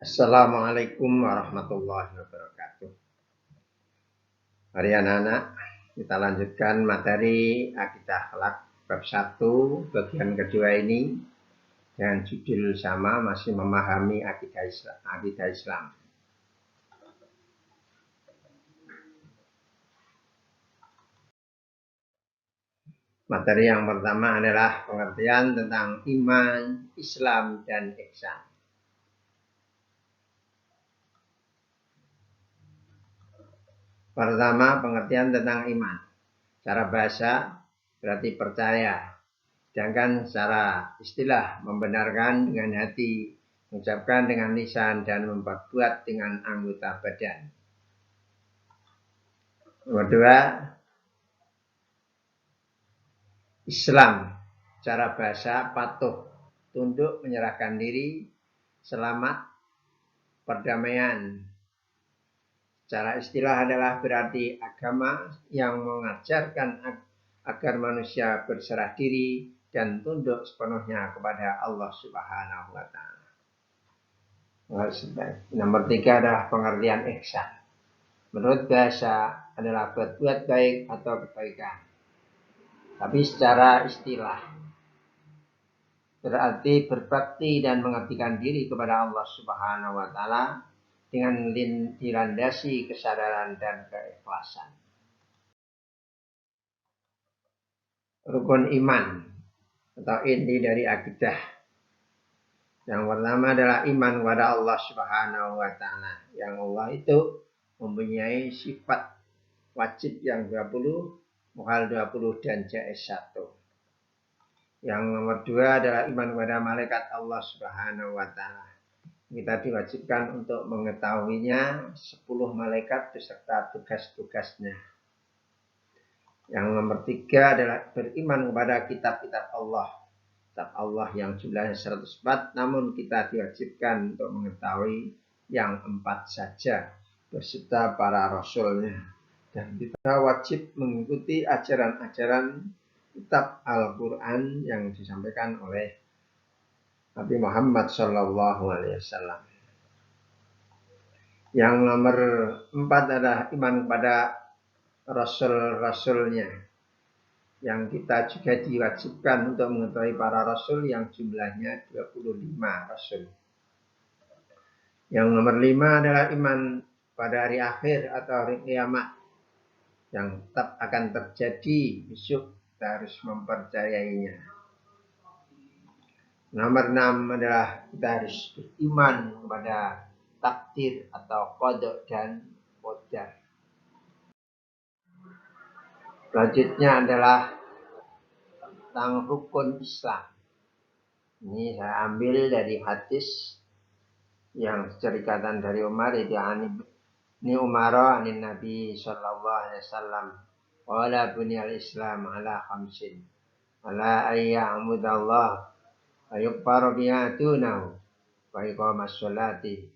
Assalamualaikum warahmatullahi wabarakatuh. Mari anak-anak, kita lanjutkan materi Akidah Akhlak bab 1 bagian kedua ini dengan judul sama, masih memahami akidah Islam. Materi yang pertama adalah pengertian tentang iman, Islam, dan ihsan. Pertama, pengertian tentang iman. Cara bahasa berarti percaya. Sedangkan secara istilah membenarkan dengan hati, mengucapkan dengan lisan, dan memperbuat dengan anggota badan. Nomor 2, Islam. Cara bahasa patuh, tunduk, menyerahkan diri, selamat, perdamaian. Secara istilah adalah berarti agama yang mengajarkan agar manusia berserah diri dan tunduk sepenuhnya kepada Allah Subhanahu wa Ta'ala. Nomor 3 adalah pengertian ihsan. Menurut bahasa adalah berbuat baik atau kebaikan. Tapi secara istilah berarti berbakti dan mengabdikan diri kepada Allah Subhanahu wa Ta'ala dengan dilandasi kesadaran dan keikhlasan. Rukun iman atau inti dari akidah. Yang pertama adalah iman kepada Allah Subhanahu wa Ta'ala. Yang Allah itu mempunyai sifat wajib yang 20, muhal 20, dan jaiz 1. Yang nomor 2 adalah iman kepada malaikat Allah Subhanahu wa Ta'ala. Kita diwajibkan untuk mengetahuinya 10 malaikat beserta tugas-tugasnya. Yang nomor 3 adalah beriman kepada kitab-kitab Allah. Kitab Allah yang jumlahnya 104, namun kita diwajibkan untuk mengetahui yang 4 saja beserta para rasulnya. Dan kita wajib mengikuti ajaran-ajaran kitab Al-Quran yang disampaikan oleh Nabi Muhammad SAW. Yang nomor 4 adalah iman kepada rasul-rasulnya, yang kita juga diwajibkan untuk mengetahui para rasul yang jumlahnya 25 rasul. Yang nomor 5 adalah iman pada hari akhir atau hari kiamat yang tetap akan terjadi besok, kita harus mempercayainya. Nomor 6 adalah kita harus beriman kepada takdir atau qada dan qadar. Selanjutnya adalah tentang rukun Islam. Ini saya ambil dari hadis yang cerikatan dari Umar, itu ini Umaro anin Nabi sallallahu alaihi wasallam. Qala bunyal Islam ala khamsin. Ala ayya'mudallah wa yuqbaru bi'atunahu wa iqamas sholati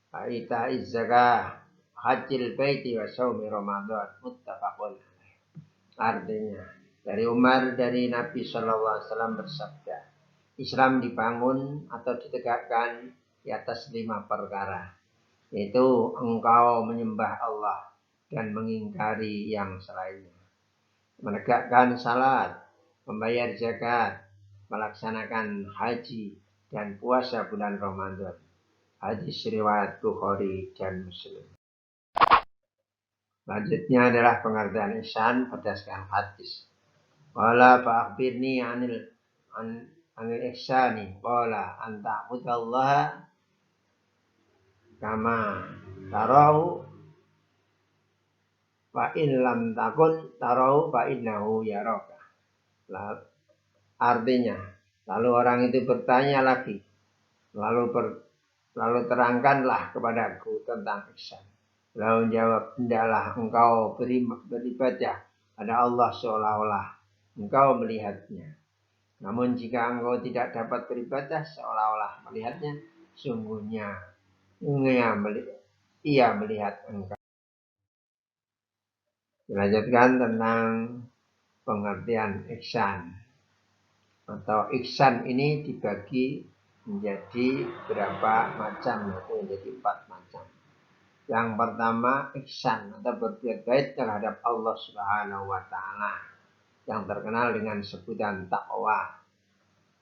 wa ita'iz zakah hajjil baiti wa shaumi ramadan, muttafaqun. Artinya dari Umar dari Nabi SAW bersabda, Islam dibangun atau ditegakkan di atas 5 perkara, yaitu engkau menyembah Allah dan mengingkari yang selainnya, menegakkan salat, membayar zakat, melaksanakan haji, dan puasa bulan Ramadan. Hadis riwayat Bukhari dan Muslim. Selanjutnya adalah pengertian ihsan berdasarkan hadis. Qala fa'akhbirni anil ihsani. Qala anta'budallaha kama tarahu fa in lam takun tarahu fa innahu yaraka. Artinya, lalu orang itu bertanya lagi, lalu terangkanlah kepadaku tentang ihsan. Lalu jawab, hendaklah engkau beribadah pada Allah seolah-olah engkau melihatnya. Namun jika engkau tidak dapat beribadah seolah-olah melihatnya, sungguhnya ia melihat engkau. Dilanjutkan tentang pengertian ihsan. Atau ihsan ini dibagi menjadi berapa macam, yaitu menjadi 4 macam. Yang pertama, ihsan atau berbuat baik terhadap Allah Subhanahu wa taala yang terkenal dengan sebutan takwa.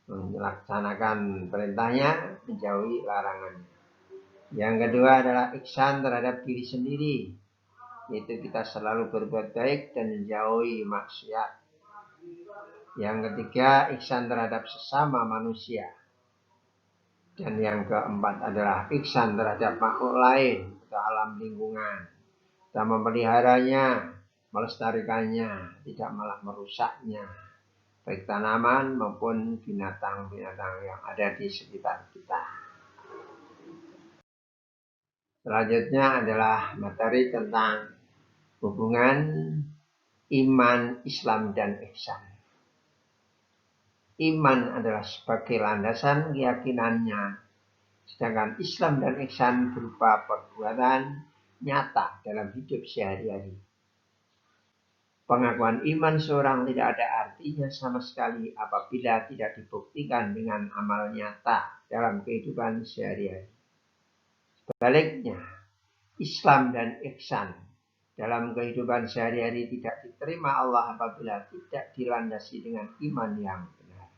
Melaksanakan perintahnya, menjauhi larangannya. Yang kedua adalah ihsan terhadap diri sendiri, yaitu kita selalu berbuat baik dan menjauhi maksiat. Yang ketiga, ihsan terhadap sesama manusia. Dan yang keempat adalah ihsan terhadap makhluk lain atau alam lingkungan. Kita memeliharanya, melestarikannya, tidak malah merusaknya, baik tanaman maupun binatang-binatang yang ada di sekitar kita. Selanjutnya adalah materi tentang hubungan iman, Islam, dan ihsan. Iman adalah sebagai landasan keyakinannya, sedangkan Islam dan ihsan berupa perbuatan nyata dalam hidup sehari-hari. Pengakuan iman seorang tidak ada artinya sama sekali apabila tidak dibuktikan dengan amal nyata dalam kehidupan sehari-hari. Sebaliknya, Islam dan ihsan dalam kehidupan sehari-hari tidak diterima Allah apabila tidak dilandasi dengan iman yang benar.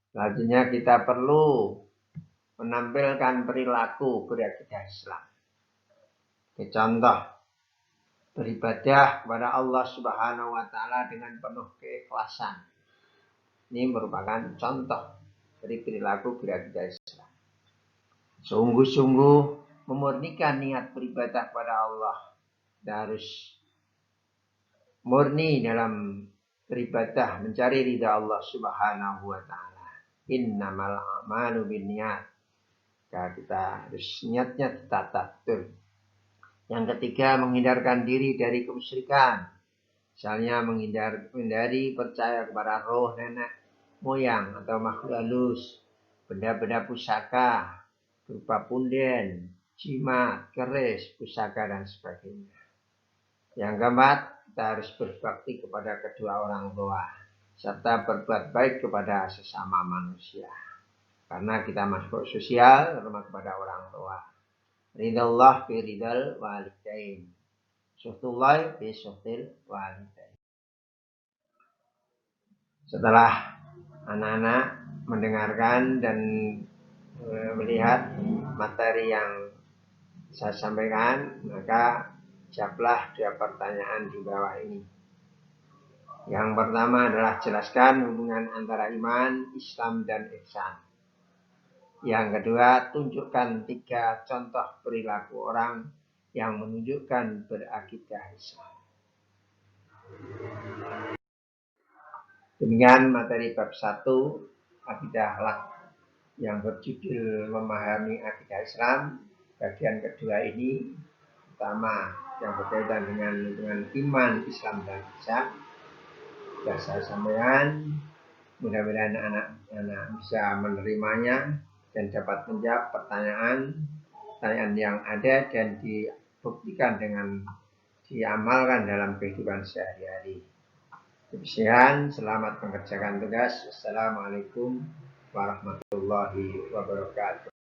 Selanjutnya kita perlu menampilkan perilaku berakidah Islam. Contoh, beribadah kepada Allah Subhanahu wa taala dengan penuh keikhlasan. Ini merupakan contoh dari perilaku berakidah Islam. Sungguh-sungguh memurnikan niat beribadah kepada Allah. Kita harus murni dalam beribadah, mencari ridha Allah Subhanahu wa taala. Innamal a'malu binniyat. Kita harus niatnya ditata betul. Yang ketiga, menghindarkan diri dari kemusyrikan. Misalnya menghindari percaya kepada roh nenek moyang atau makhluk halus, benda-benda pusaka berupa punden, jimat, keris, pusaka, dan sebagainya. Yang keempat, kita harus berbakti kepada kedua orang tua, serta berbuat baik kepada sesama manusia. Karena kita makhluk sosial, terutama kepada orang tua. Ridallah fi ridal walidain. Syuhtullah fi syuhtil walidain. Setelah anak-anak mendengarkan dan melihat materi yang saya sampaikan, maka jawablah 2 pertanyaan di bawah ini. Yang pertama adalah jelaskan hubungan antara iman, Islam, dan ihsan. Yang kedua, tunjukkan 3 contoh perilaku orang yang menunjukkan berakidah Islam. Demikian materi bab 1 akidah akhlak yang berjudul memahami akidah Islam. Bagian kedua ini pertama yang berkaitan dengan iman, Islam, dan ihsan. Sudah saya sampaikan, mudah-mudahan anak-anak bisa menerimanya dan dapat menjawab pertanyaan yang ada dan dibuktikan dengan diamalkan dalam kehidupan sehari-hari. Demikian, selamat mengerjakan tugas. Assalamualaikum warahmatullahi wabarakatuh.